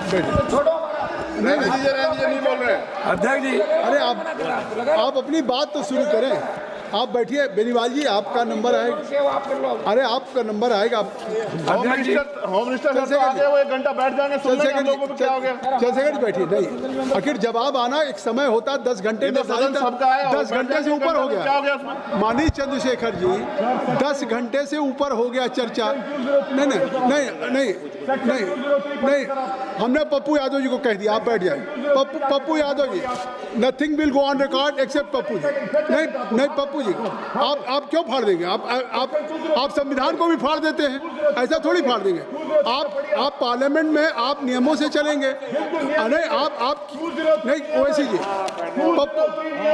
नहीं बोल रहे अध्यक्ष जी। अरे आप अपनी बात तो शुरू करें। आप बैठिए बेनीवाल जी, आपका नंबर आएगा। अरे आपका नंबर आएगा। होम मिनिस्टर सर आ गए, वो 1 घंटा बैठ जाएंगे, सुनने हम लोगों को क्या हो गया। 6 सेकंड बैठिए। नहीं, आखिर जवाब आना एक समय होता है, 10 घंटे में सबका है, 10 घंटे से ऊपर हो क्या हो गया गया। उसमें? माननीय चंद्रशेखर जी, 10 घंटे से ऊपर हो गया चर्चा। नहीं नहीं नहीं नहीं नहीं नहीं, हमने पप्पू यादव जी को कह दिया, आप बैठ जाए। Pappu Yadav ji, nothing will go on record except Pappu ji. नहीं नहीं पप्पू जी, आप क्यों फाड़ देंगे? आप संविधान को भी फाड़ देते हैं, ऐसा थोड़ी फाड़ देंगे। आप पार्लियामेंट में आप नियमों से चलेंगे। नहीं आप नहीं ओवैसी जी,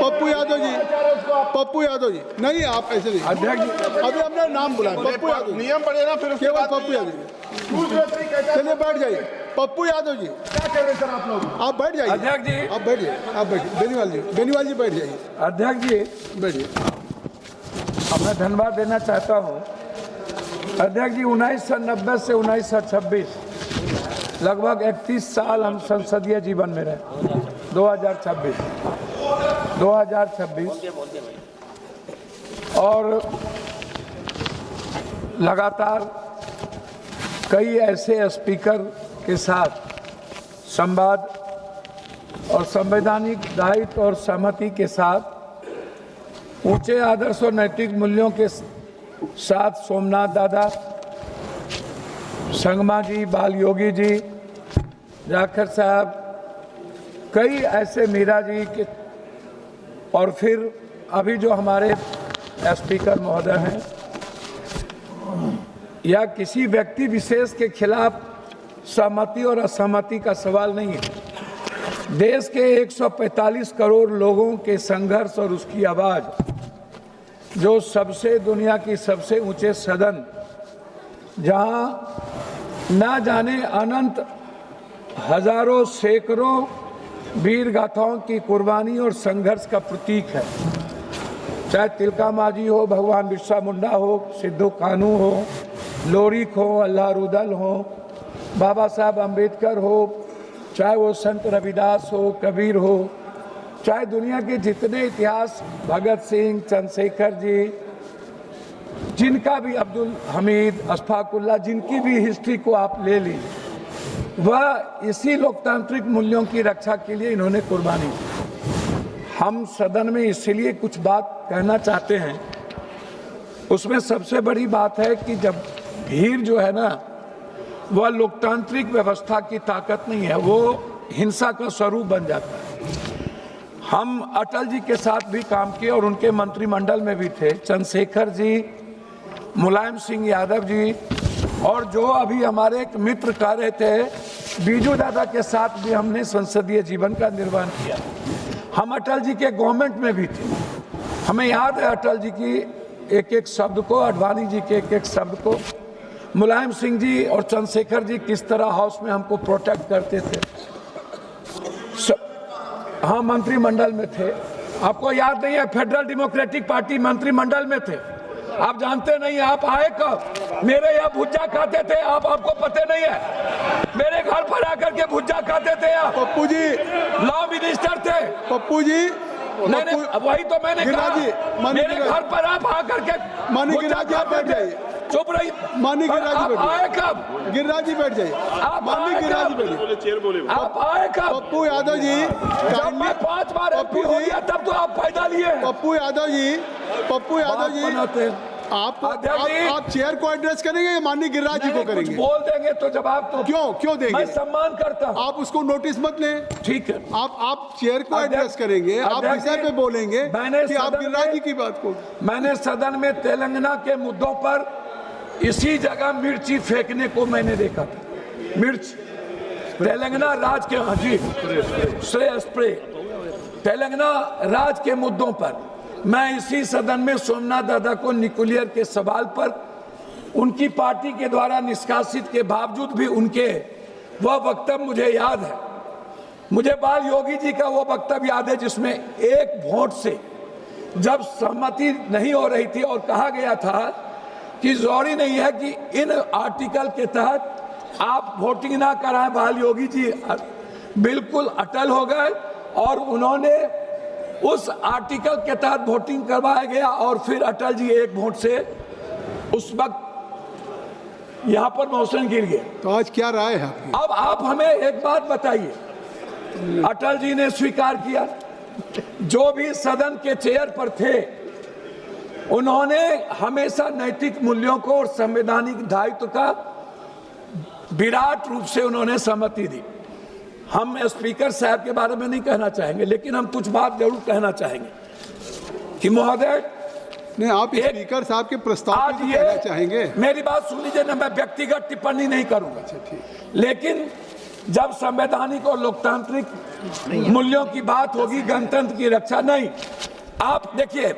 पप्पू यादव जी नहीं, आप ऐसे नहीं। अध्यक्ष अभी हमने नाम बुलाया, पप्पू यादव जी, नियम पढ़े ना, फिर केवल पप्पू यादव जी। चलिए बैठ जाइए। पप्पू यादव जी, क्या कह रहे सर आप लोग? आप बैठ जाइए। अध्यक्ष जी, आप बैठिए, आप बैठिए। बेनीवाल जी बैठ जाइए। अध्यक्ष जी बैठिए। अब मैं धन्यवाद देना चाहता हूं। अध्यक्ष जी, 1990 से 1926 लगभग 31 साल हम संसदीय जीवन में रहे। 2026 और लगातार कई ऐसे स्पीकर के साथ संवाद और संवैधानिक दायित्व और सहमति के साथ ऊंचे आदर्श और नैतिक मूल्यों के साथ सोमनाथ दादा, संगमा जी, बाल योगी जी, जाखड़ साहब, कई ऐसे मीरा जी के, और फिर अभी जो हमारे स्पीकर महोदय हैं, या किसी व्यक्ति विशेष के खिलाफ सहमति और असहमति का सवाल नहीं है। देश के 145 करोड़ लोगों के संघर्ष और उसकी आवाज़, जो सबसे दुनिया की सबसे ऊंचे सदन, जहां ना जाने अनंत हजारों सैकड़ों वीर गाथाओं की कुर्बानी और संघर्ष का प्रतीक है। चाहे तिलका मांझी हो, भगवान बिरसा मुंडा हो, सिद्धू कानू हो, लोरिक हो, अल्लाह रुदल हो, बाबा साहब अम्बेडकर हो, चाहे वो संत रविदास हो, कबीर हो, चाहे दुनिया के जितने इतिहास, भगत सिंह, चंद्रशेखर जी, जिनका भी, अब्दुल हमीद, अशफाकुल्ला, जिनकी भी हिस्ट्री को आप ले लीजिए, वह इसी लोकतांत्रिक मूल्यों की रक्षा के लिए इन्होंने कुर्बानी दी। हम सदन में इसलिए कुछ बात कहना चाहते हैं। उसमें सबसे बड़ी बात है कि जब भीड़ जो है ना, वह लोकतांत्रिक व्यवस्था की ताकत नहीं है, वो हिंसा का स्वरूप बन जाता है। हम अटल जी के साथ भी काम किए और उनके मंत्रिमंडल में भी थे, चंद्रशेखर जी, मुलायम सिंह यादव जी, और जो अभी हमारे एक मित्र कह रहे थे, बीजू दादा के साथ भी हमने संसदीय जीवन का निर्वहन किया। हम अटल जी के गवर्नमेंट में भी थे। हमें याद है अटल जी की एक एक शब्द को, अडवाणी जी के एक एक शब्द को, मुलायम सिंह जी और चंद्रशेखर जी किस तरह हाउस में हमको प्रोटेक्ट करते थे। हाँ, मंत्रिमंडल में थे। आपको याद नहीं है, फेडरल डेमोक्रेटिक पार्टी मंत्रिमंडल में थे। आप जानते नहीं, आप आए कब? मेरे यहाँ भुज्जा खाते थे आप, आपको पता नहीं है? मेरे घर पर आकर के भुज्जा खाते थे आप। पप्पू जी लॉ मिनिस्टर थे। पप्पू जी, नहीं, वही तो मैंने कहा, मेरे घर पर आप आकर के मानी गिरिराज जी, आप बैठ जाइए। चुप रही। मानी गिरिराज जी आए कब? गिरिराज जी बैठ जाइए। मानी गिरिराज जी बैठिए। आप आए कब? पप्पू यादव जी, जब मैं 5 बार एमपी हो गया तब तो आप फायदा लिए। पप्पू यादव जी, आप चेयर को एड्रेस करेंगे या माननीय गिरिराज जी को करेंगे? बोल देंगे तो जवाब तो क्यों देंगे? मैं सम्मान करता हूं। आप उसको नोटिस मत लें। ठीक है, आप चेयर को एड्रेस करेंगे, आप विषय पे बोलेंगे कि आप गिरिराज जी की बात को। मैंने सदन में तेलंगाना के मुद्दों पर इसी जगह मिर्ची फेंकने को मैंने देखा था। मिर्च तेलंगाना राज के, हाँ जी, स्प्रे तेलंगाना राज के मुद्दों पर मैं इसी सदन में सोमनाथ दादा को न्यूक्लियर के सवाल पर उनकी पार्टी के द्वारा निष्कासित के बावजूद भी उनके वह वक्तव्य मुझे याद है। मुझे बाल योगी जी का वो वक्तव्य याद है जिसमें एक वोट से जब सहमति नहीं हो रही थी और कहा गया था कि जरूरी नहीं है कि इन आर्टिकल के तहत आप वोटिंग ना कराएं, बाल योगी जी बिल्कुल अटल हो गए और उन्होंने उस आर्टिकल के तहत वोटिंग करवाया गया और फिर अटल जी एक वोट से उस वक्त यहां पर मोशन गिर गए। तो आज क्या राय है आपकी? अब आप हमें एक बात बताइए, अटल जी ने स्वीकार किया, जो भी सदन के चेयर पर थे उन्होंने हमेशा नैतिक मूल्यों को और संवैधानिक दायित्व का विराट रूप से उन्होंने सहमति दी। हम स्पीकर साहब के बारे में नहीं कहना चाहेंगे, लेकिन हम कुछ बात जरूर कहना चाहेंगे कि महोदय, नहीं, आप स्पीकर साहब के प्रस्ताव आज पे ये कहना चाहेंगे। मेरी बात सुन लीजिए ना, मैं व्यक्तिगत टिप्पणी नहीं करूंगा, लेकिन जब संवैधानिक और लोकतांत्रिक मूल्यों की बात होगी, गणतंत्र की रक्षा नहीं। आप देखिए,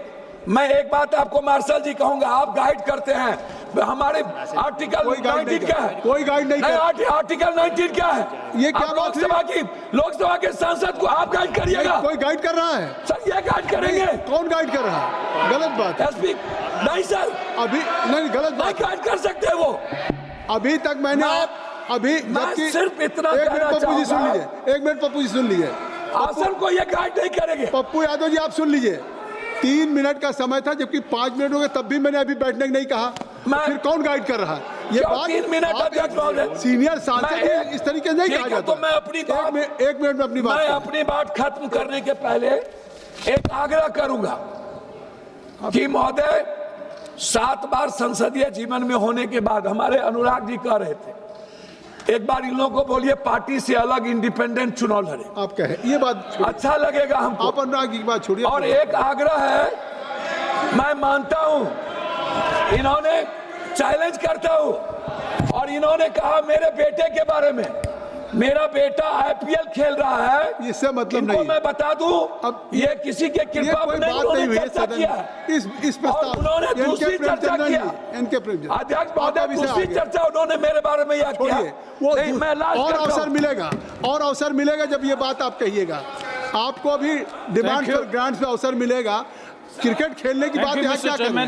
मैं एक बात आपको मार्शल जी कहूंगा, आप गाइड करते हैं, हमारे आर्टिकल 19 क्या है? कोई गाइड नहीं कर। आर्टिकल 19 क्या है? ये क्या बात है? लोकसभा के सांसद को आप गाइड करिएगा। कोई गाइड कर रहा है सर, ये गाइड करेंगे? कौन गाइड कर रहा है? गलत बात है। एसपी नहीं सर, अभी नहीं, गलत नहीं बात। गाइड कर सकते वो। अभी तक मैंने अभी मैं सिर्फ इतना एक कहना मिनट पप्पू जी सुन चाहूंगा, लीजिए, एक मिनट पप्पू जी सुन लीजिए। आसन को ये गाइड नहीं करेंगे। पप्पू यादव जी आप सुन लीजिए, 3 मिनट का समय था, जबकि 5 मिनट हो गए, तब भी मैंने अभी बैठने नहीं कहा। फिर कौन गाइड कर रहा है? ये बात 3 मिनट अध्यक्ष महोदय, सीनियर सांसद इस तरीके से नहीं कहा जाता। तो मैं अपनी बात, एक मिनट में अपनी बात, मैं अपनी बात खत्म करने के पहले एक आग्रह करूंगा कि महोदय, 7 बार संसदीय जीवन में होने के बाद हमारे अनुराग जी कह रहे थे, एक बार इन लोगों को बोलिए पार्टी से अलग इंडिपेंडेंट चुनाव लड़े। आप कहे ये बात अच्छा लगेगा हमको। आप अनुराग जी की बात छोड़िए। और एक आग्रह है, मैं मानता हूं, इन्होंने चैलेंज करता हूं, और इन्होंने कहा मेरे बेटे के बारे में, मेरा बेटा आईपीएल खेल रहा है, इससे मतलब नहीं। मैं बता दूं, अब ये किसी के कृपा कोई नहीं, बात नहीं हुई है चर्चा किया है। इस प्रस्ताव, उन्होंने दूसरी चर्चा किया, अध्यक्ष महोदय, दूसरी चर्चा उन्होंने मेरे बारे में याद किया। वो मैं और अवसर मिलेगा, और अवसर मिलेगा जब ये बात आप कहिएगा। आपको अभी डिमांड फॉर ग्रांट्स में अवसर मिलेगा। क्रिकेट खेलने की बात यहाँ क्या करें?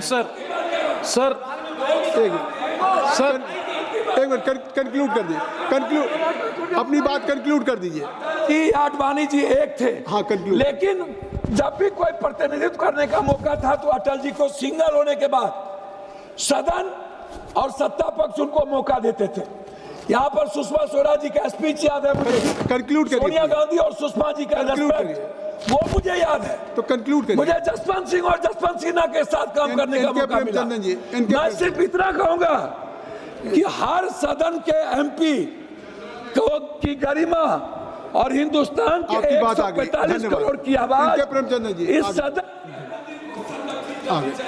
सर एक मिनट कंक्लूड कर दीजिए, अपनी बात कंक्लूड कर दीजिए। कि आडवाणी जी एक थे, हाँ, conclude। लेकिन जब भी कोई प्रतिनिधित्व करने का मौका था तो अटल जी को सिंगल होने के बाद सदन और सत्ता पक्ष उनको मौका देते थे। यहाँ पर सुषमा स्वराज जी का स्पीच याद है मुझे, कंक्लूड करिए। सोनिया गांधी और सुषमा जी का वो मुझे याद है। तो कंक्लूड करिए। मुझे जसवंत सिंह और जसवंत सिन्हा के साथ काम करने का मौका मिला। मैं सिर्फ इतना कहूंगा कि हर सदन के एमपी की गरिमा और हिंदुस्तान के 145 करोड़ की आवाज इस सदन।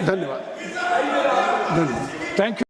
धन्यवाद। Thank you.